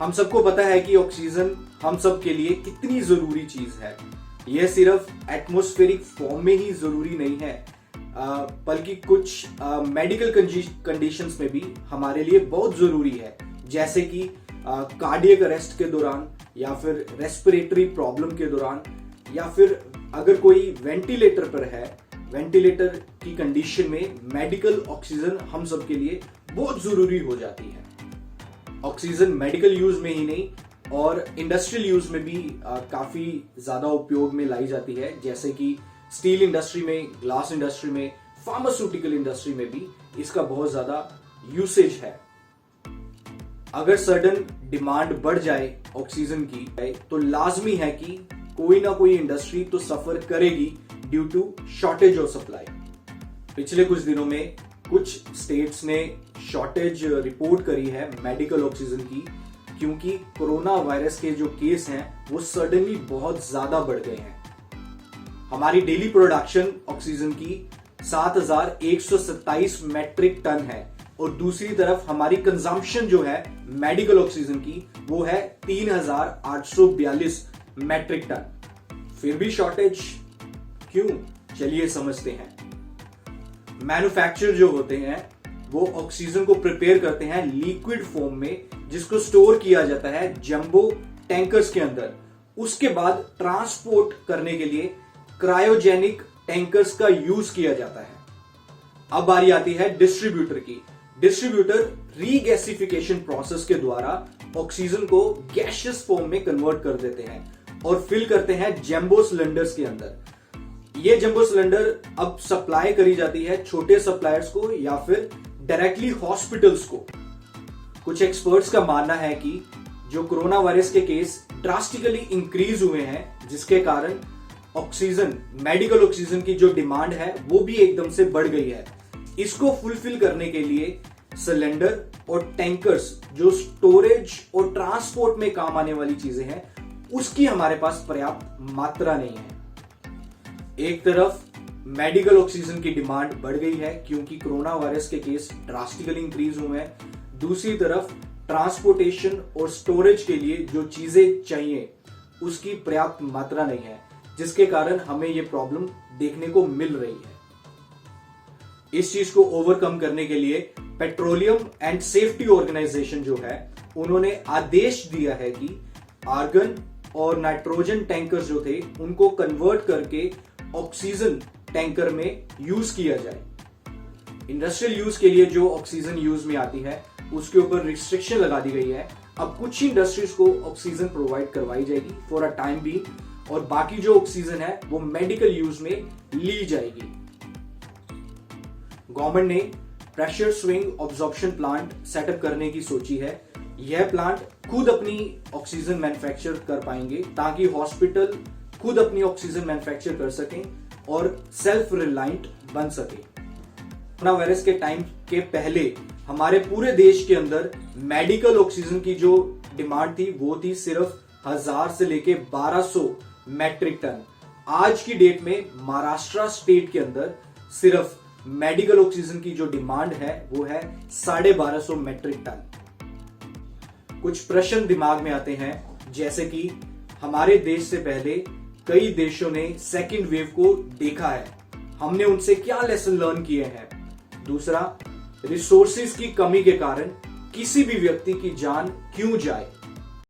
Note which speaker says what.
Speaker 1: हम सबको पता है कि ऑक्सीजन हम सब के लिए कितनी जरूरी चीज है। यह सिर्फ एटमॉस्फेरिक फॉर्म में ही जरूरी नहीं है, बल्कि कुछ मेडिकल कंडीशंस में भी हमारे लिए बहुत जरूरी है, जैसे कि कार्डियक अरेस्ट के दौरान, या फिर रेस्पिरेटरी प्रॉब्लम के दौरान, या फिर अगर कोई वेंटिलेटर पर है, वेंटिलेटर की कंडीशन में मेडिकल ऑक्सीजन हम सब के लिए बहुत जरूरी हो जाती है। ऑक्सीजन मेडिकल यूज में ही नहीं और इंडस्ट्रियल यूज में भी काफी ज्यादा उपयोग में लाई जाती है, जैसे कि स्टील इंडस्ट्री में, ग्लास इंडस्ट्री में, फार्मास्यूटिकल इंडस्ट्री में भी इसका बहुत ज्यादा यूसेज है। अगर सडन डिमांड बढ़ जाए ऑक्सीजन की, तो लाजमी है कि कोई ना कोई इंडस्ट्री तो सफर करेगी due to shortage of supply. पिछले कुछ दिनों में कुछ स्टेट्स ने शॉर्टेज रिपोर्ट करी है मेडिकल ऑक्सीजन की, क्योंककि कोरोना वायरस के जो केस हैं वो सडनली बहुत ज्यादा बढ़ गए हैं। हमारी डेली प्रोडक्शन ऑक्सीजन की 7,127 मैट्रिक टन है और दूसरी तरफ हमारी कंजम्पशन जो है मेडिकल ऑक्सीजन की वो है 3,842 मैट्रिक टन। फिर भी शॉर्टेज क्यों, चलिए समझते हैं। मैन्युफैक्चरर जो होते हैं वो ऑक्सीजन को प्रिपेयर करते हैं लिक्विड फॉर्म में, जिसको स्टोर किया जाता है जंबो टैंकर्स के अंदर। उसके बाद ट्रांसपोर्ट करने के लिए क्रायोजेनिक टैंकर्स का यूज किया जाता है। अब बारी आती है डिस्ट्रीब्यूटर की। डिस्ट्रीब्यूटर रीगैसिफिकेशन प्रोसेस के द्वारा ऑक्सीजन को गैसियस फॉर्म में कन्वर्ट कर देते हैं और फिल करते हैं जंबो सिलेंडर्स के अंदर। ये जंबो सिलेंडर अब सप्लाई करी जाती है छोटे सप्लायर्स को या फिर डायरेक्टली हॉस्पिटल्स को। कुछ एक्सपर्ट्स का मानना है कि जो कोरोना वायरस के केस ड्रास्टिकली इंक्रीज हुए हैं, जिसके कारण ऑक्सीजन, मेडिकल ऑक्सीजन की जो डिमांड है वो भी एकदम से बढ़ गई है। इसको फुलफिल करने के लिए सिलेंडर और टैंकर्स, जो स्टोरेज और ट्रांसपोर्ट में काम आने वाली चीजें हैं, उसकी हमारे पास पर्याप्त मात्रा नहीं है। एक तरफ मेडिकल ऑक्सीजन की डिमांड बढ़ गई है क्योंकि कोरोना वायरस के केस ड्रास्टिकली इंक्रीज हुए हैं, दूसरी तरफ ट्रांसपोर्टेशन और स्टोरेज के लिए जो चीजें चाहिए उसकी पर्याप्त मात्रा नहीं है, जिसके कारण हमें यह प्रॉब्लम देखने को मिल रही है। इस चीज को ओवरकम करने के लिए पेट्रोलियम एंड सेफ्टी ऑर्गेनाइजेशन जो है, उन्होंने आदेश दिया है कि आर्गन और नाइट्रोजन टैंकर जो थे उनको कन्वर्ट करके ऑक्सीजन टैंकर में यूज किया जाए। इंडस्ट्रियल यूज के लिए जो ऑक्सीजन यूज में आती है उसके ऊपर रिस्ट्रिक्शन लगा दी गई है। अब कुछ ही इंडस्ट्रीज को ऑक्सीजन प्रोवाइड करवाई जाएगी फॉर अ टाइम भी, और बाकी जो ऑक्सीजन है वो मेडिकल यूज में ली जाएगी। गवर्नमेंट ने pressure swing absorption plant setup करने की सोची है। यह प्लांट खुद अपनी ऑक्सीजन मैन्युफैक्चर कर पाएंगे ताकि हॉस्पिटल खुद अपनी ऑक्सीजन मैन्युफैक्चर कर सकें और सेल्फ रिलायंट बन सके। कोरोना वायरस के टाइम के पहले हमारे पूरे देश के अंदर मेडिकल ऑक्सीजन की जो डिमांड थी वो थी सिर्फ 1000 से लेके 1200 मैट्रिक टन। आज की डेट में महाराष्ट्र स्टेट के अंदर सिर्फ मेडिकल ऑक्सीजन की जो डिमांड है वो है 1250 मैट्रिक टन। कुछ प्रश्न दिमाग में आते हैं, जैसे कि हमारे देश से पहले कई देशों ने सेकेंड वेव को देखा है, हमने उनसे क्या लेसन लर्न किए हैं। दूसरा, रिसोर्सेज की कमी के कारण किसी भी व्यक्ति की जान क्यों जाए।